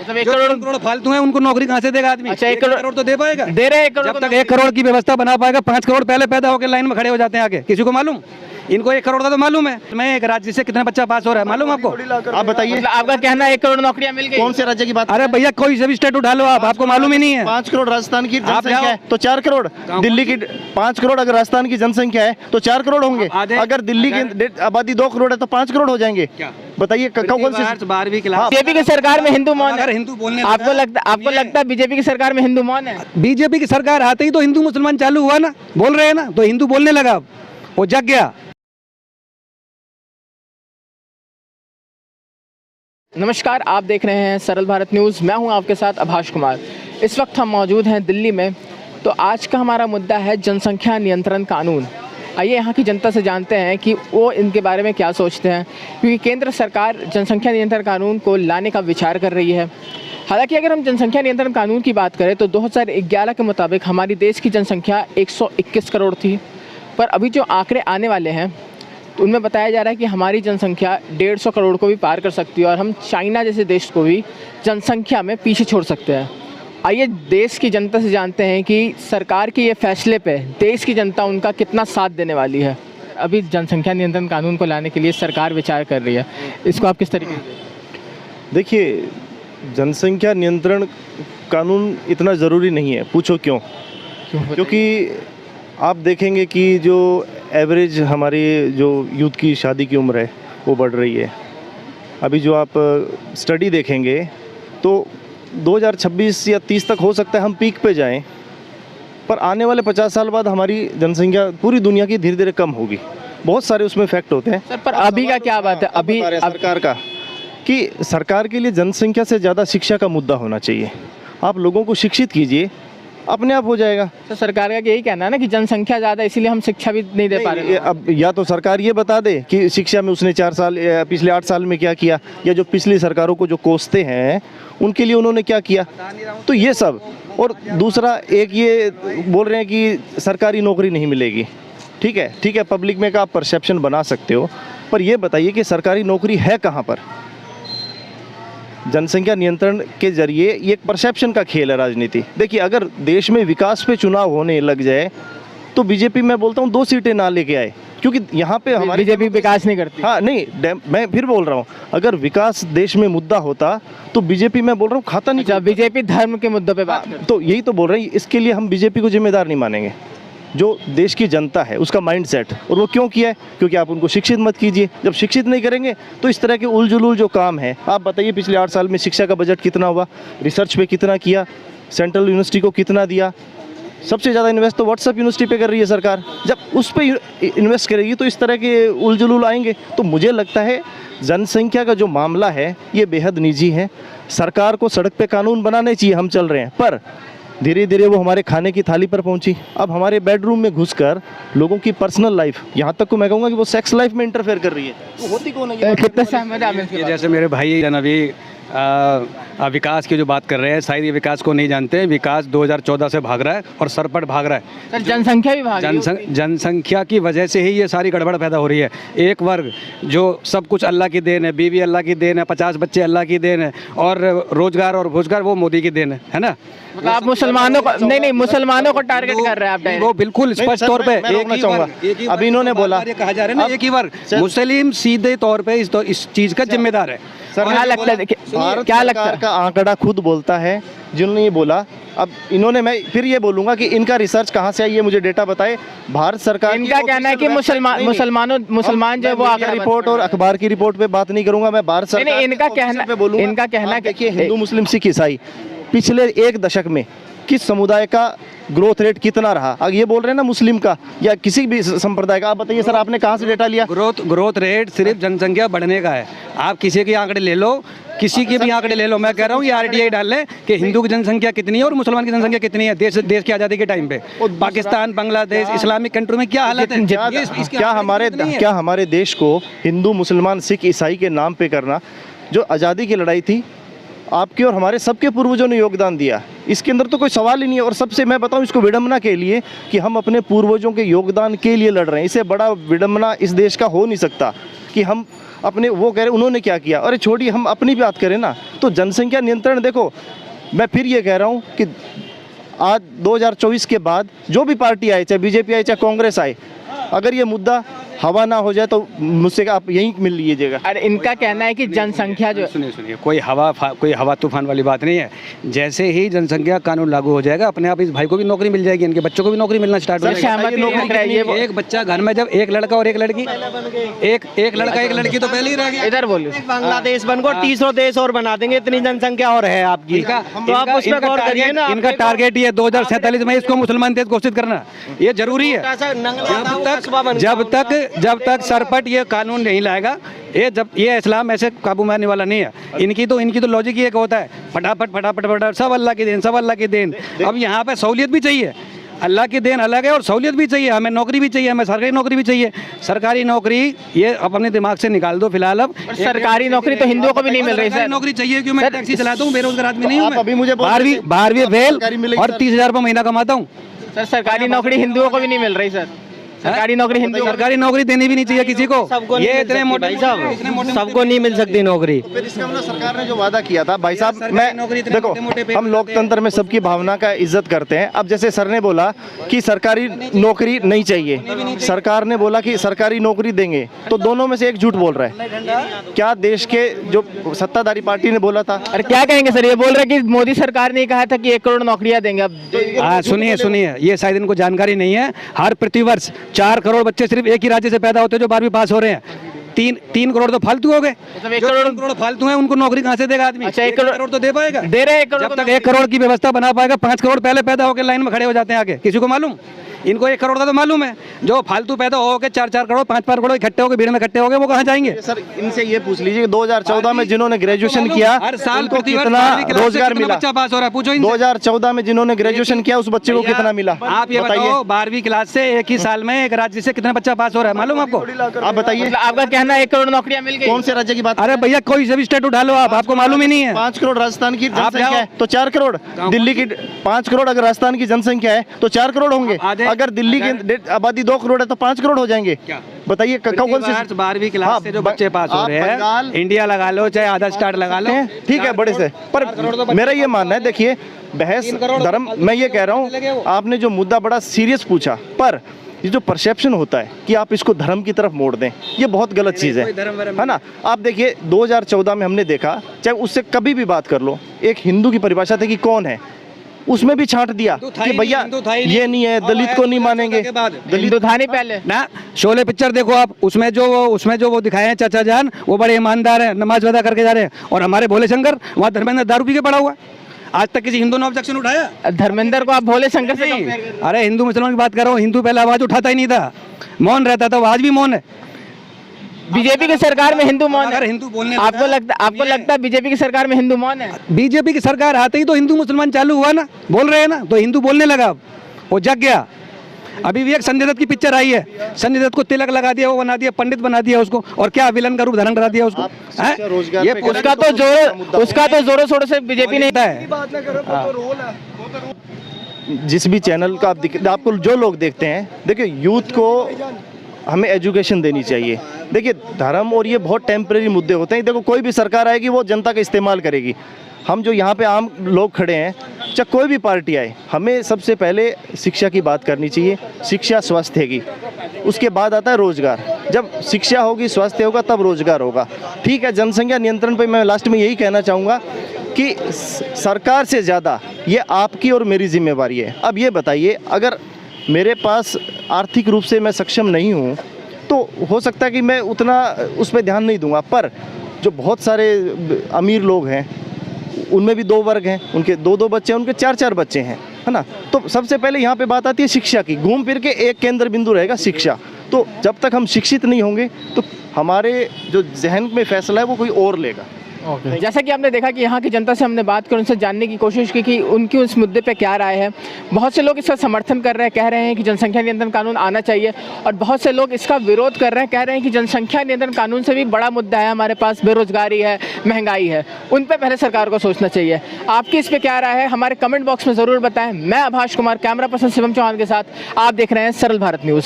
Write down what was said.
मतलब 1 करोड़ फालतू है, उनको नौकरी कहाँ से देगा आदमी? अच्छा, 1 करोड़ तो दे पाएगा? दे रहे हैं 1 करोड़ जब तक 1 करोड़ की व्यवस्था बना पाएगा, 5 करोड़ पहले पैदा होकर लाइन में खड़े हो जाते हैं आगे। किसी को मालूम? इनको 1 करोड़ का तो मालूम है। मैं एक राज्य से कितना बच्चा पास हो रहा है मालूम आपको? आप बताइए, मतलब आपका कहना है 1 करोड़ नौकरियां मिल गई? कौन से राज्य की बात? अरे भैया कोई से भी स्टेट उठा लो आप, आपको मालूम ही नहीं है। 5 करोड़ राजस्थान की जनसंख्या जाओ। है तो 4 करोड़, दिल्ली की 5 करोड़ अगर राजस्थान की जनसंख्या है तो 4 करोड़ होंगे। अगर दिल्ली की आबादी 2 करोड़ है तो 5 करोड़ हो जाएंगे। बताइए कौन सी 12वीं क्लास? बीजेपी की सरकार में हिंदू मौन है? अगर हिंदू बोलने आपको लगता है बीजेपी की सरकार में हिंदू मौन है? बीजेपी की सरकार आते ही तो हिंदू मुसलमान चालू हुआ ना, बोल रहे हैं ना, तो हिंदू बोलने लगा, वो जग गया। नमस्कार, आप देख रहे हैं सरल भारत न्यूज़। मैं हूं आपके साथ आभाष कुमार। इस वक्त हम मौजूद हैं दिल्ली में। तो आज का हमारा मुद्दा है जनसंख्या नियंत्रण कानून। आइए यहाँ की जनता से जानते हैं कि वो इनके बारे में क्या सोचते हैं, क्योंकि केंद्र सरकार जनसंख्या नियंत्रण कानून को लाने का विचार कर रही है। हालांकि अगर हम जनसंख्या नियंत्रण कानून की बात करें तो 2011 के मुताबिक हमारी देश की जनसंख्या 121 करोड़ थी, पर अभी जो आंकड़े आने वाले हैं तो उनमें बताया जा रहा है कि हमारी जनसंख्या 150 करोड़ को भी पार कर सकती है और हम चाइना जैसे देश को भी जनसंख्या में पीछे छोड़ सकते हैं। आइए देश की जनता से जानते हैं कि सरकार के ये फैसले पे देश की जनता उनका कितना साथ देने वाली है। अभी जनसंख्या नियंत्रण कानून को लाने के लिए सरकार विचार कर रही है, इसको आप किस तरीके से? देखिए, जनसंख्या नियंत्रण कानून इतना ज़रूरी नहीं है। पूछो क्यों? क्योंकि आप देखेंगे कि जो एवरेज हमारी जो यूथ की शादी की उम्र है वो बढ़ रही है। अभी जो आप स्टडी देखेंगे तो 2026 या 30 तक हो सकता है हम पीक पे जाएं, पर आने वाले 50 साल बाद हमारी जनसंख्या पूरी दुनिया की धीरे धीरे कम होगी। बहुत सारे उसमें फैक्ट होते हैं। सर, पर अभी का क्या बात है? अभी सरकार का कि सरकार के लिए जनसंख्या से ज़्यादा शिक्षा का मुद्दा होना चाहिए। आप लोगों को शिक्षित कीजिए, अपने आप हो जाएगा। तो सरकार का यही कहना है ना कि जनसंख्या ज़्यादा इसलिए हम शिक्षा भी नहीं दे पा रहे। अब या तो सरकार ये बता दे कि शिक्षा में उसने 4 साल पिछले 8 साल में क्या किया, या जो पिछली सरकारों को जो कोसते हैं उनके लिए उन्होंने क्या किया, तो ये सब। और दूसरा एक ये बोल रहे हैं कि सरकारी नौकरी नहीं मिलेगी। ठीक है, पब्लिक में का आप परसेप्शन बना सकते हो, पर ये बताइए कि सरकारी नौकरी है कहाँ पर? जनसंख्या नियंत्रण के जरिए ये एक परसेप्शन का खेल है राजनीति। देखिए, अगर देश में विकास पे चुनाव होने लग जाए तो बीजेपी, मैं बोलता हूँ 2 सीटें ना लेके आए, क्योंकि यहाँ पे हमारी बीजेपी विकास नहीं करती। हाँ नहीं, मैं फिर बोल रहा हूँ, अगर विकास देश में मुद्दा होता तो बीजेपी, मैं बोल रहा हूँ, खाता नहीं। जब बीजेपी धर्म के मुद्दों पे बात करती, तो यही तो बोल रहे हैं, इसके लिए हम बीजेपी को जिम्मेदार नहीं मानेंगे। जो देश की जनता है उसका माइंडसेट, और वो क्यों किया है? क्योंकि आप उनको शिक्षित मत कीजिए। जब शिक्षित नहीं करेंगे तो इस तरह के उलझुल जो काम है, आप बताइए पिछले 8 साल में शिक्षा का बजट कितना हुआ, रिसर्च पे कितना किया, सेंट्रल यूनिवर्सिटी को कितना दिया? सबसे ज़्यादा इन्वेस्ट तो व्हाट्सएप यूनिवर्सिटी पे कर रही है सरकार। जब उस पर इन्वेस्ट करेगी तो इस तरह के उलझुल आएंगे। तो मुझे लगता है जनसंख्या का जो मामला है ये बेहद निजी है। सरकार को सड़क पे कानून बनाने चाहिए, हम चल रहे हैं, पर धीरे धीरे वो हमारे खाने की थाली पर पहुंची। अब हमारे बेडरूम में घुसकर लोगों की पर्सनल लाइफ, यहाँ तक को मैं कहूँगा कि वो सेक्स लाइफ में इंटरफेयर कर रही है। तो होती कौन है ये? कितना सहमत है? ये जैसे मेरे भाई जन अभी विकास की जो बात कर रहे हैं, शायद ये विकास को नहीं जानते। विकास 2014 से भाग रहा है और सरपट भाग रहा है। सर, जनसंख्या भी भाग रही है। जनसंख्या की वजह से ही ये सारी गड़बड़ पैदा हो रही है। एक वर्ग जो सब कुछ अल्लाह की देन है, बीवी अल्लाह की देन है, 50 बच्चे अल्लाह की देन है, और रोजगार और भोजगार वो मोदी की देन है ना? मतलब आप मुसलमानों को नहीं मुसलमानों को टारगेट कर रहे हैं आप डायरेक्ट। वो बिल्कुल स्पष्ट तौर पे एक ही चाहूँगा, अभी इन्होंने बोला, कहा जा रहा है ना, एक ही वर्ग मुस्लिम सीधे तौर पे इस चीज का जिम्मेदार है। क्या लगता है, क्या लगता है का आंकड़ा खुद बोलता है, जिन्होंने ये बोला। अब इन्होंने, मैं फिर ये बोलूंगा कि इनका रिसर्च कहाँ से आई, ये मुझे डेटा बताए। भारत सरकार इनका कहना है कि मुसलमान जो वो आंकड़ा रिपोर्ट और अखबार की रिपोर्ट पे बात नहीं करूंगा मैं, भारत सरकार इनका कहना देखिए, हिंदू मुस्लिम सिख ईसाई पिछले 1 दशक में किस समुदाय का ग्रोथ रेट कितना रहा? अब ये बोल रहे हैं ना मुस्लिम का या किसी भी संप्रदाय का, आप बताइए सर, आपने कहाँ से डेटा लिया? ग्रोथ रेट सिर्फ जनसंख्या बढ़ने का है। आप किसी के आंकड़े ले लो, किसी के भी आंकड़े ले लो, मैं कह रहा हूँ ये RTI डाल लें कि हिंदू की जनसंख्या कितनी है और मुसलमान की जनसंख्या कितनी है देश की आज़ादी के टाइम पे। पाकिस्तान, बांग्लादेश, इस्लामिक कंट्री में क्या हालत है? क्या हमारे देश को हिंदू मुसलमान सिख ईसाई के नाम पे करना? जो आज़ादी की लड़ाई थी, आपके और हमारे सबके पूर्वजों ने योगदान दिया, इसके अंदर तो कोई सवाल ही नहीं है। और सबसे मैं बताऊं इसको विडंबना के लिए कि हम अपने पूर्वजों के योगदान के लिए लड़ रहे हैं। इससे बड़ा विडंबना इस देश का हो नहीं सकता कि हम अपने वो कह रहे उन्होंने क्या किया, अरे छोड़िए हम अपनी बात करें ना। तो जनसंख्या नियंत्रण देखो, मैं फिर ये कह रहा हूँ कि आज 2024 के बाद जो भी पार्टी आए, चाहे बीजेपी आए चाहे कांग्रेस आए, अगर ये मुद्दा हवा ना हो जाए तो मुझसे आप यहीं मिल लीजिएगा। और इनका कहना है कि जनसंख्या जो सुनिए, कोई हवा तूफान वाली बात नहीं है। जैसे ही जनसंख्या कानून लागू हो जाएगा, अपने आप इस भाई को भी नौकरी मिल जाएगी, इनके बच्चों को भी नौकरी मिलना स्टार्ट हो सर, जाएगी। सहमति नहीं रख रहा है ये एक बच्चा घर में जब एक लड़का और एक लड़की, एक लड़का एक लड़की तो पहले ही रह गया। इधर बोलिए। बांग्लादेश बनकर 30 देश और बना देंगे, इतनी जनसंख्या और है आपकी। तो आप उस पर गौर करिए ना। इनका टारगेट ये 2047 में इसको मुसलमान देश घोषित करना, ये जरूरी है। जब तक सरपट ये कानून नहीं लाएगा, ये इस्लाम ऐसे काबू में आने वाला नहीं है। इनकी तो लॉजिक ही एक होता है, फटाफट सब अल्लाह की देन, सब अल्लाह की देन। अब यहाँ पे सहूलियत भी चाहिए, अल्लाह की देन अलग है और सहूलियत भी चाहिए। हमें नौकरी भी चाहिए, हमें सरकारी नौकरी भी चाहिए। सरकारी नौकरी ये अपने दिमाग से निकाल दो फिलहाल। अब सरकारी नौकरी तो हिंदुओं को भी नहीं मिल रही सर। नौकरी चाहिए क्यों? मैं टैक्सी चलाता हूँ, बेरोजगार आदमी नहीं हूँ। आप अभी मुझे 12वीं फेल और 30,000 रुपये महीना कमाता हूँ। सर सरकारी नौकरी हिंदुओं को भी नहीं मिल रही सर। सरकारी नौकरी हिंदुओं सरकारी नौकरी देनी भी नहीं चाहिए किसी को। ये इतने मोटे सबको नहीं मिल सकती नौकरी। फिर इसका मतलब सरकार ने जो वादा किया था भाई साहब, मैं देखो हम लोकतंत्र में सबकी भावना का इज्जत करते हैं। अब जैसे सर ने बोला कि सरकारी नौकरी नहीं चाहिए, सरकार ने बोला कि सरकारी नौकरी देंगे, तो दोनों में से एक झूठ बोल रहा है। क्या देश के जो सत्ताधारी पार्टी ने बोला था? अरे क्या कहेंगे सर, ये बोल रहे कि मोदी सरकार ने कहा था कि 1 करोड़ नौकरियां देंगे। अब हाँ सुनिए, ये शायद इनको जानकारी नहीं है। हर प्रतिवर्ष 4 करोड़ बच्चे सिर्फ एक ही राज्य से पैदा होते हैं जो 12वीं पास हो रहे हैं। 3 करोड़ तो फालतू हो गए। मतलब 1 करोड़ फालतू है, उनको नौकरी कहाँ से देगा आदमी? अच्छा, 1 करोड़ तो दे पाएगा? दे रहे हैं 1 करोड़। जब तक 1 करोड़ की व्यवस्था बना पाएगा, 5 करोड़ पहले पैदा होकर लाइन में खड़े हो जाते हैं आगे। किसी को मालूम? इनको 1 करोड़ का तो मालूम है। जो फालतू पैदा हो के 4 करोड़ 5 करोड़ इकट्ठे हो गए, भीड़ में इकट्ठे हो गए, वो कहाँ जाएंगे? सर इनसे ये पूछ लीजिए 2014 में जिन्होंने ग्रेजुएशन किया हर साल उनको कितना रोजगार मिला? बच्चा पास हो रहा है, पूछो इनसे। 2014 में जिन्होंने ग्रेजुएशन किया उस बच्चे को कितना मिला? आप ये बताओ, 12वीं क्लास से एक ही साल में एक राज्य से कितना बच्चा पास हो रहा है, मालूम आपको? आप बताइए। मतलब आपका कहना है 1 करोड़ नौकरियां मिल गई। कौन से राज्य की बात? अरे भैया कोई से भी स्टेट उठा लो आप, आपको मालूम ही नहीं है। 5 करोड़ राजस्थान की आप जनसंख्या जाओ। है तो 4 करोड़ दिल्ली की, 5 करोड़ अगर राजस्थान की जनसंख्या है तो 4 करोड़ होंगे। अगर दिल्ली की आबादी 2 करोड़ है तो 5 करोड़ हो जाएंगे। बताइए कौन से? 12वीं क्लास से जो बच्चे पास हो रहे बंगाल, हैं, इंडिया लगा लो चाहे आधा स्टार लगा लो, ठीक है बड़े से। पर मेरा ये मानना है, देखिए बहस धर्म, मैं ये कह रहा हूँ आपने जो मुद्दा बड़ा सीरियस पूछा, पर ये जो परसेप्शन होता है कि आप इसको धर्म की तरफ मोड़ दें, ये बहुत गलत चीज़ है ना। आप देखिए 2014 में हमने देखा, चाहे उससे कभी भी बात कर लो, एक हिंदू की परिभाषा थी कि कौन है, उसमें भी छांट दिया कि भैया ये नहीं है, दलित को नहीं मानेंगे। हिंदू था नहीं पहले ना। शोले पिक्चर देखो आप, उसमें जो वो दिखाए हैं चाचा जान, वो बड़े ईमानदार हैं, नमाज अदा करके जा रहे हैं। और हमारे भोले शंकर वहाँ धर्मेंद्र दारू पी के पड़ा हुआ है। आज तक किसी हिंदू ने ऑब्जेक्शन उठाया? धर्मेंद्र को आप भोले शंकर से compare कर रहे हैं। अरे हिंदू मुसलमान की बात कर रहा हूँ, हिंदू पहले आवाज उठाता ही नहीं था, मौन रहता था, वो आज भी मौन है। बीजेपी की सरकार में हिंदू मौन है। अगर हिंदू बोलने आपको लगता है बीजेपी की सरकार में हिंदू मौन है? बीजेपी की सरकार आते ही तो हिंदू मुसलमान चालू हुआ ना, बोल रहे हैं ना, तो हिंदू बोलने लगा, वो जग गया। अभी भी एक संजय दत्त की पिक्चर आई है, संजय दत्त को तिलक लगा दिया, वो बना दिया, पंडित बना दिया उसको, और क्या विलन का रूप धारण करा दिया उसको। ये उसका तो जोरों शोरों से बीजेपी नहीं है। जिस भी चैनल का आपको जो लोग देखते हैं, देखिए यूथ को हमें एजुकेशन देनी चाहिए। देखिए धर्म और ये बहुत टेम्परेरी मुद्दे होते हैं। देखो कोई भी सरकार आएगी वो जनता का इस्तेमाल करेगी। हम जो यहाँ पे आम लोग खड़े हैं, चाहे कोई भी पार्टी आए, हमें सबसे पहले शिक्षा की बात करनी चाहिए। शिक्षा स्वास्थ्य की, उसके बाद आता है रोजगार। जब शिक्षा होगी, स्वास्थ्य होगा, तब रोजगार होगा। ठीक है, जनसंख्या नियंत्रण पे मैं लास्ट में यही कहना चाहूँगा कि सरकार से ज़्यादा ये आपकी और मेरी जिम्मेवारी है। अब ये बताइए, अगर मेरे पास आर्थिक रूप से मैं सक्षम नहीं हूँ तो हो सकता है कि मैं उतना उस पर ध्यान नहीं दूंगा, पर जो बहुत सारे अमीर लोग हैं उनमें भी 2 वर्ग हैं, उनके 2-2 बच्चे हैं, उनके 4-4 बच्चे हैं, है ना। तो सबसे पहले यहाँ पे बात आती है शिक्षा की। घूम फिर के एक केंद्र बिंदु रहेगा शिक्षा। तो जब तक हम शिक्षित नहीं होंगे तो हमारे जो जहन में फैसला है वो कोई और लेगा। जैसा कि आपने देखा कि यहाँ की जनता से हमने बात कर उनसे जानने की कोशिश की कि उनकी उस मुद्दे पे क्या राय है। बहुत से लोग इसका समर्थन कर रहे हैं, कह रहे हैं कि जनसंख्या नियंत्रण कानून आना चाहिए, और बहुत से लोग इसका विरोध कर रहे हैं, कह रहे हैं कि जनसंख्या नियंत्रण कानून से भी बड़ा मुद्दा है हमारे पास, बेरोजगारी है, महंगाई है, उन पर पहले सरकार को सोचना चाहिए। आपकी इस पर क्या राय है, हमारे कमेंट बॉक्स में ज़रूर बताएं। मैं आभाष कुमार, कैमरा पर्सन शिवम चौहान के साथ आप देख रहे हैं सरल भारत न्यूज़।